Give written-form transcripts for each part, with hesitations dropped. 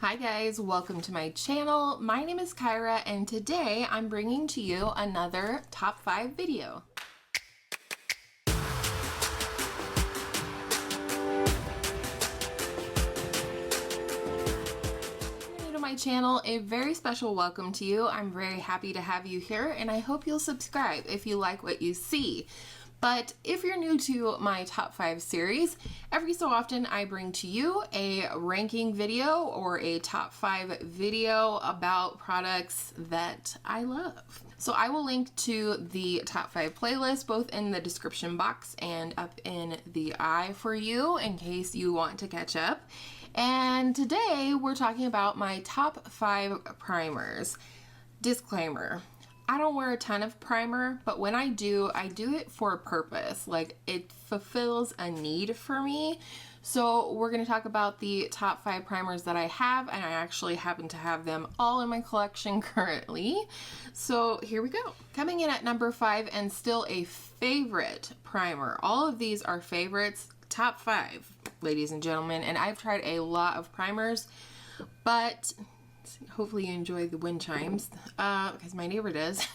Hi guys, welcome to my channel. My name is Kyra and today I'm bringing to you another top 5 video. If you're new to my channel, a very special welcome to you. I'm very happy to have you here and I hope you'll subscribe if you like what you see. But if you're new to my top 5 series, every so often I bring to you a ranking video or a top 5 video about products that I love. So I will link to the top 5 playlist both in the description box and up in the eye for you in case you want to catch up. And today we're talking about my top 5 primers. Disclaimer. I don't wear a ton of primer, but when I do it for a purpose. Like, it fulfills a need for me. So we're going to talk about the top 5 primers that I have, and I actually happen to have them all in my collection currently. So here we go. Coming in at number 5 and still a favorite primer. All of these are favorites. Top 5, ladies and gentlemen, and I've tried a lot of primers, but hopefully you enjoy the wind chimes, because my neighbor does.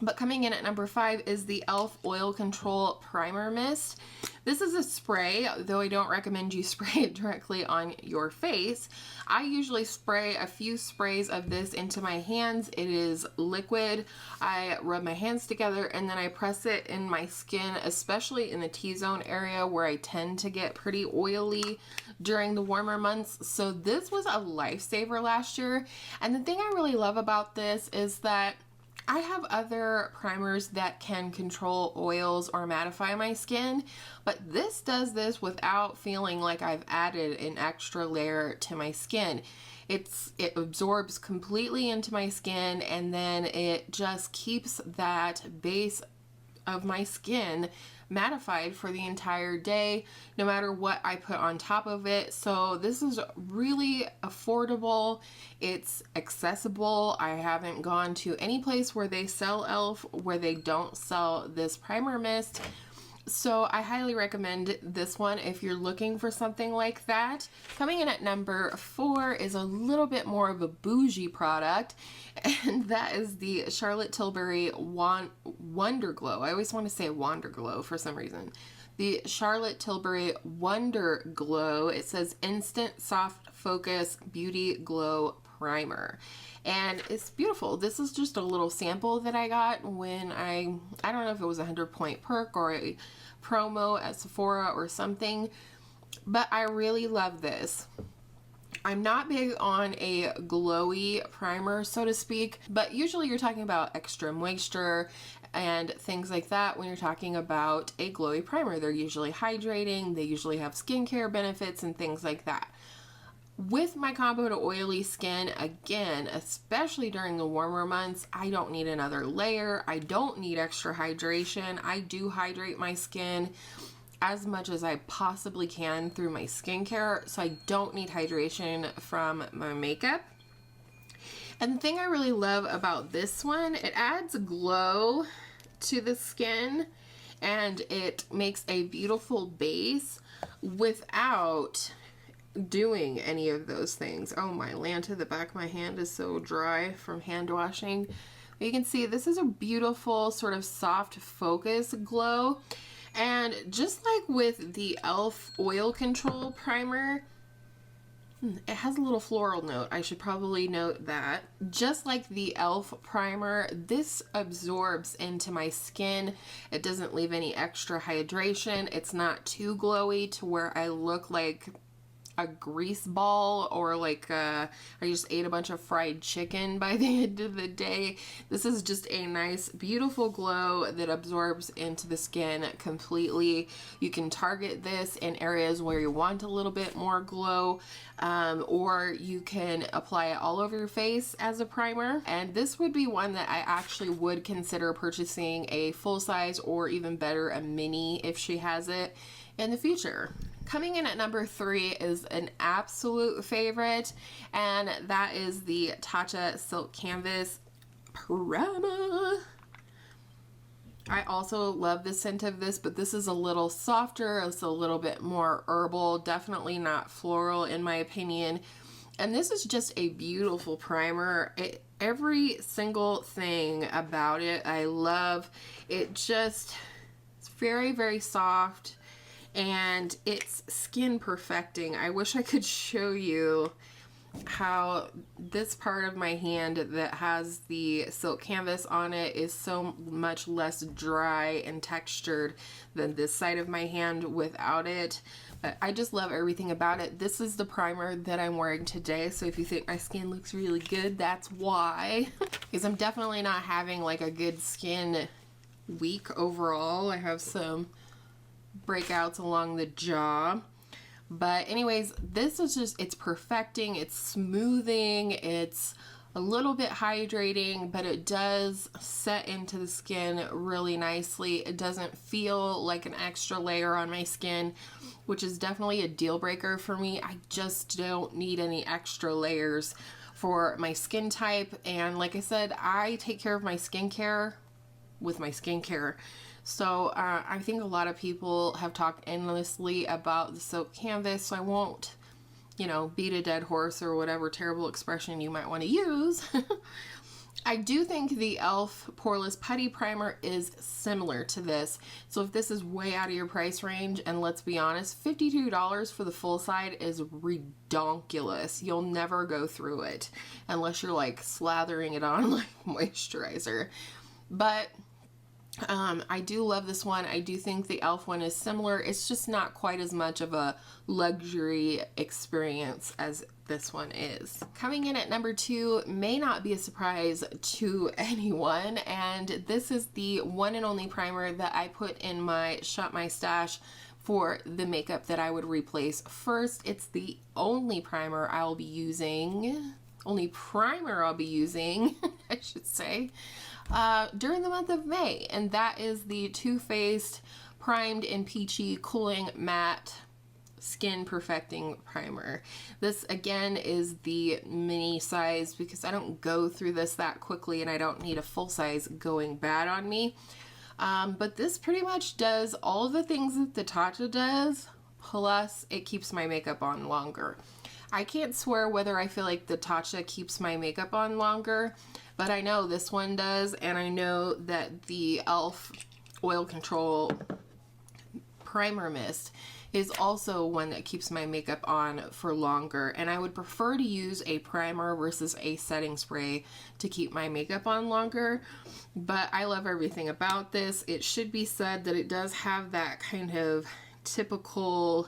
But coming in at number 5 is the e.l.f. Oil Control Primer Mist. This is a spray, though I don't recommend you spray it directly on your face. I usually spray a few sprays of this into my hands. It is liquid. I rub my hands together and then I press it in my skin, especially in the T-zone area where I tend to get pretty oily during the warmer months. So this was a lifesaver last year. And the thing I really love about this is that I have other primers that can control oils or mattify my skin, but this does this without feeling like I've added an extra layer to my skin. It absorbs completely into my skin and then it just keeps that base of my skin mattified for the entire day, no matter what I put on top of it. So this is really affordable. It's accessible. I haven't gone to any place where they sell e.l.f. where they don't sell this primer mist. So I highly recommend this one if you're looking for something like that. Coming in at number 4 is a little bit more of a bougie product, and that is the Charlotte Tilbury Wonder Glow. I always want to say Wonder Glow for some reason. The Charlotte Tilbury Wonder Glow. It says Instant Soft Focus Beauty Glow Primer. And it's beautiful. This is just a little sample that I got when I don't know if it was a 100-point perk or a promo at Sephora or something, but I really love this. I'm not big on a glowy primer, so to speak, but usually you're talking about extra moisture and things like that when you're talking about a glowy primer. They're usually hydrating, they usually have skincare benefits and things like that. With my combo to oily skin, again, especially during the warmer months, I don't need another layer. I don't need extra hydration. I do hydrate my skin as much as I possibly can through my skincare, so I don't need hydration from my makeup. And the thing I really love about this one, it adds glow to the skin and it makes a beautiful base without doing any of those things. Oh, my Mylanta, the back of my hand is so dry from hand washing. But you can see this is a beautiful sort of soft focus glow. And just like with the e.l.f. Oil Control Primer, it has a little floral note. I should probably note that. Just like the e.l.f. primer, this absorbs into my skin. It doesn't leave any extra hydration. It's not too glowy to where I look like a grease ball or like I just ate a bunch of fried chicken by the end of the day. This is just a nice, beautiful glow that absorbs into the skin completely. You can target this in areas where you want a little bit more glow, or you can apply it all over your face as a primer. And this would be one that I actually would consider purchasing a full size or even better, a mini if she has it in the future. Coming in at number 3 is an absolute favorite, and that is the Tatcha Silk Canvas Prima. I also love the scent of this, but this is a little softer. It's a little bit more herbal, definitely not floral in my opinion. And this is just a beautiful primer. Every single thing about it I love. It's very, very soft, and it's skin perfecting. I wish I could show you how this part of my hand that has the silk canvas on it is so much less dry and textured than this side of my hand without it. But I just love everything about it. This is the primer that I'm wearing today, so if you think my skin looks really good, that's why. Because I'm definitely not having like a good skin week overall. I have some breakouts along the jaw. But anyways, this is just, it's perfecting, it's smoothing, it's a little bit hydrating, but it does set into the skin really nicely. It doesn't feel like an extra layer on my skin, which is definitely a deal breaker for me. I just don't need any extra layers for my skin type. And like I said, I take care of my skincare with my skincare. So I think a lot of people have talked endlessly about the silk canvas, so I won't, you know, beat a dead horse or whatever terrible expression you might want to use. I do think the e.l.f. Poreless Putty Primer is similar to this. So if this is way out of your price range, and let's be honest, $52 for the full side is redonkulous. You'll never go through it unless you're like slathering it on like moisturizer. But I do love this one. I do think the e.l.f. one is similar. It's just not quite as much of a luxury experience as this one is. Coming in at number 2 may not be a surprise to anyone, and this is the one and only primer that I put in my Shop My Stash for the makeup that I would replace first. It's the only primer I'll be using, I should say, during the month of May, and that is the Too Faced Primed in Peachy Cooling Matte Skin Perfecting Primer. This again is the mini size because I don't go through this that quickly and I don't need a full size going bad on me. But this pretty much does all the things that the Tatcha does, plus it keeps my makeup on longer. I can't swear whether I feel like the Tatcha keeps my makeup on longer, but I know this one does, and I know that the e.l.f. Oil Control Primer Mist is also one that keeps my makeup on for longer, and I would prefer to use a primer versus a setting spray to keep my makeup on longer. But I love everything about this. It should be said that it does have that kind of typical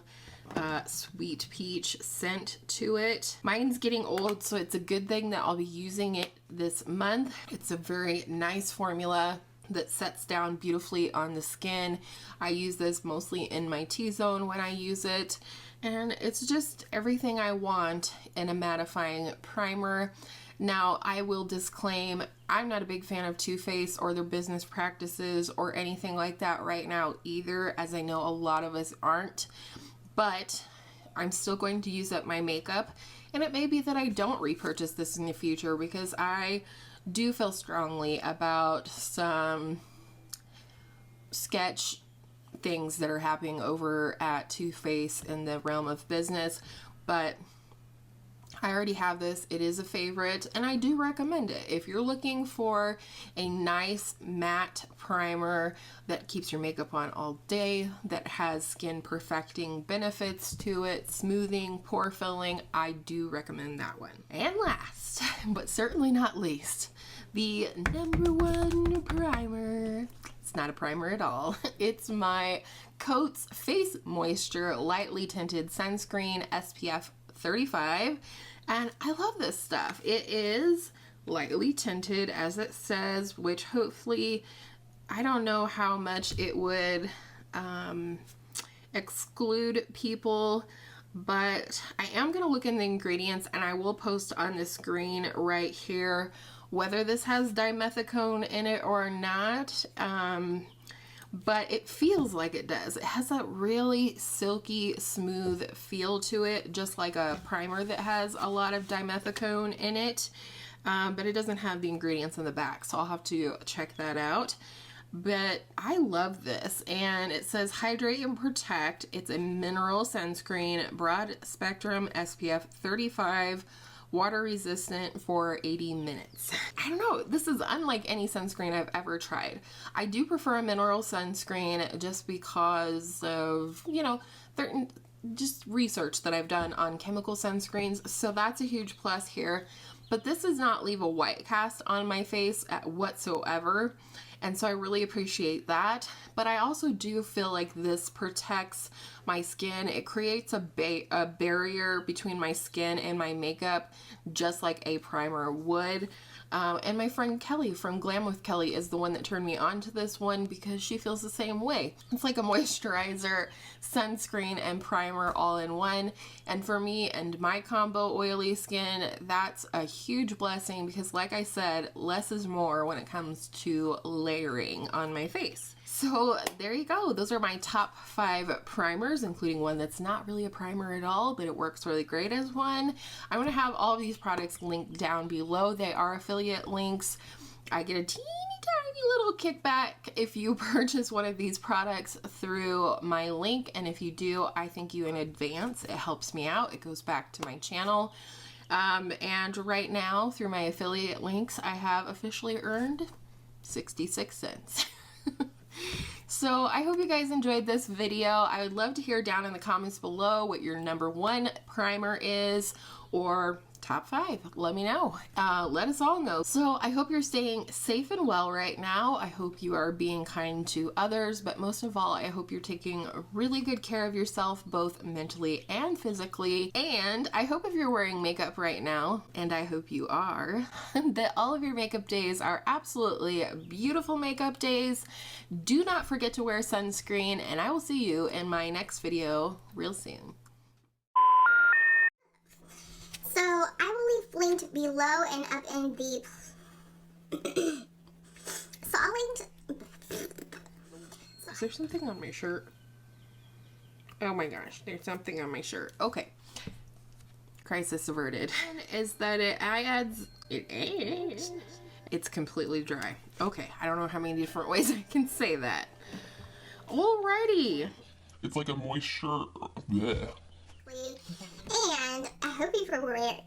sweet peach scent to it. Mine's getting old, so it's a good thing that I'll be using it this month. It's a very nice formula that sets down beautifully on the skin. I use this mostly in my T-zone when I use it, and it's just everything I want in a mattifying primer. Now, I will disclaim, I'm not a big fan of Too Faced or their business practices or anything like that right now either, as I know a lot of us aren't. But I'm still going to use up my makeup, and it may be that I don't repurchase this in the future because I do feel strongly about some sketch things that are happening over at Too Faced in the realm of business. But I already have this. It is a favorite, and I do recommend it. If you're looking for a nice matte primer that keeps your makeup on all day, that has skin perfecting benefits to it, smoothing, pore filling, I do recommend that one. And last, but certainly not least, the number 1 primer. It's not a primer at all. It's my Cotz Face Moisture Lightly Tinted Sunscreen SPF 35, and I love this stuff. It is lightly tinted, as it says, which hopefully, I don't know how much it would exclude people, but I am going to look in the ingredients, and I will post on the screen right here whether this has dimethicone in it or not. But it feels like it does. It has that really silky, smooth feel to it, just like a primer that has a lot of dimethicone in it. But it doesn't have the ingredients in the back, so I'll have to check that out. but I love this. And it says hydrate and protect. It's a mineral sunscreen, broad spectrum, SPF 35, water resistant for 80 minutes. I don't know, this is unlike any sunscreen I've ever tried. I do prefer a mineral sunscreen just because of, you know, certain just research that I've done on chemical sunscreens, so that's a huge plus here. But this does not leave a white cast on my face whatsoever, and so I really appreciate that. But I also do feel like this protects my skin. It creates a barrier between my skin and my makeup, just like a primer would. And my friend Kelly from GlamWithKelly is the one that turned me on to this one because she feels the same way. It's like a moisturizer, sunscreen, and primer all in one. And for me and my combo oily skin, that's a huge blessing because, like I said, less is more when it comes to layering on my face. So there you go. Those are my top 5 primers, including one that's not really a primer at all, but it works really great as one. I'm going to have all of these products linked down below. They are affiliate links. I get a teeny tiny little kickback if you purchase one of these products through my link. And if you do, I thank you in advance. It helps me out. It goes back to my channel. And right now, through my affiliate links, I have officially earned 66 cents. So I hope you guys enjoyed this video. I would love to hear down in the comments below what your #1 primer is, or top 5. Let me know. Let us all know. So I hope you're staying safe and well right now. I hope you are being kind to others, but most of all, I hope you're taking really good care of yourself, both mentally and physically. And I hope if you're wearing makeup right now, and I hope you are, that all of your makeup days are absolutely beautiful makeup days. Do not forget to wear sunscreen, and I will see you in my next video real soon. So I will leave linked below and up in the so I'll link. Is there something on my shirt? Oh my gosh, there's something on my shirt. Okay. Crisis averted. Is that it adds it's completely dry. Okay, I don't know how many different ways I can say that. Alrighty. It's like a moist shirt. Blech. And I hope you for wearing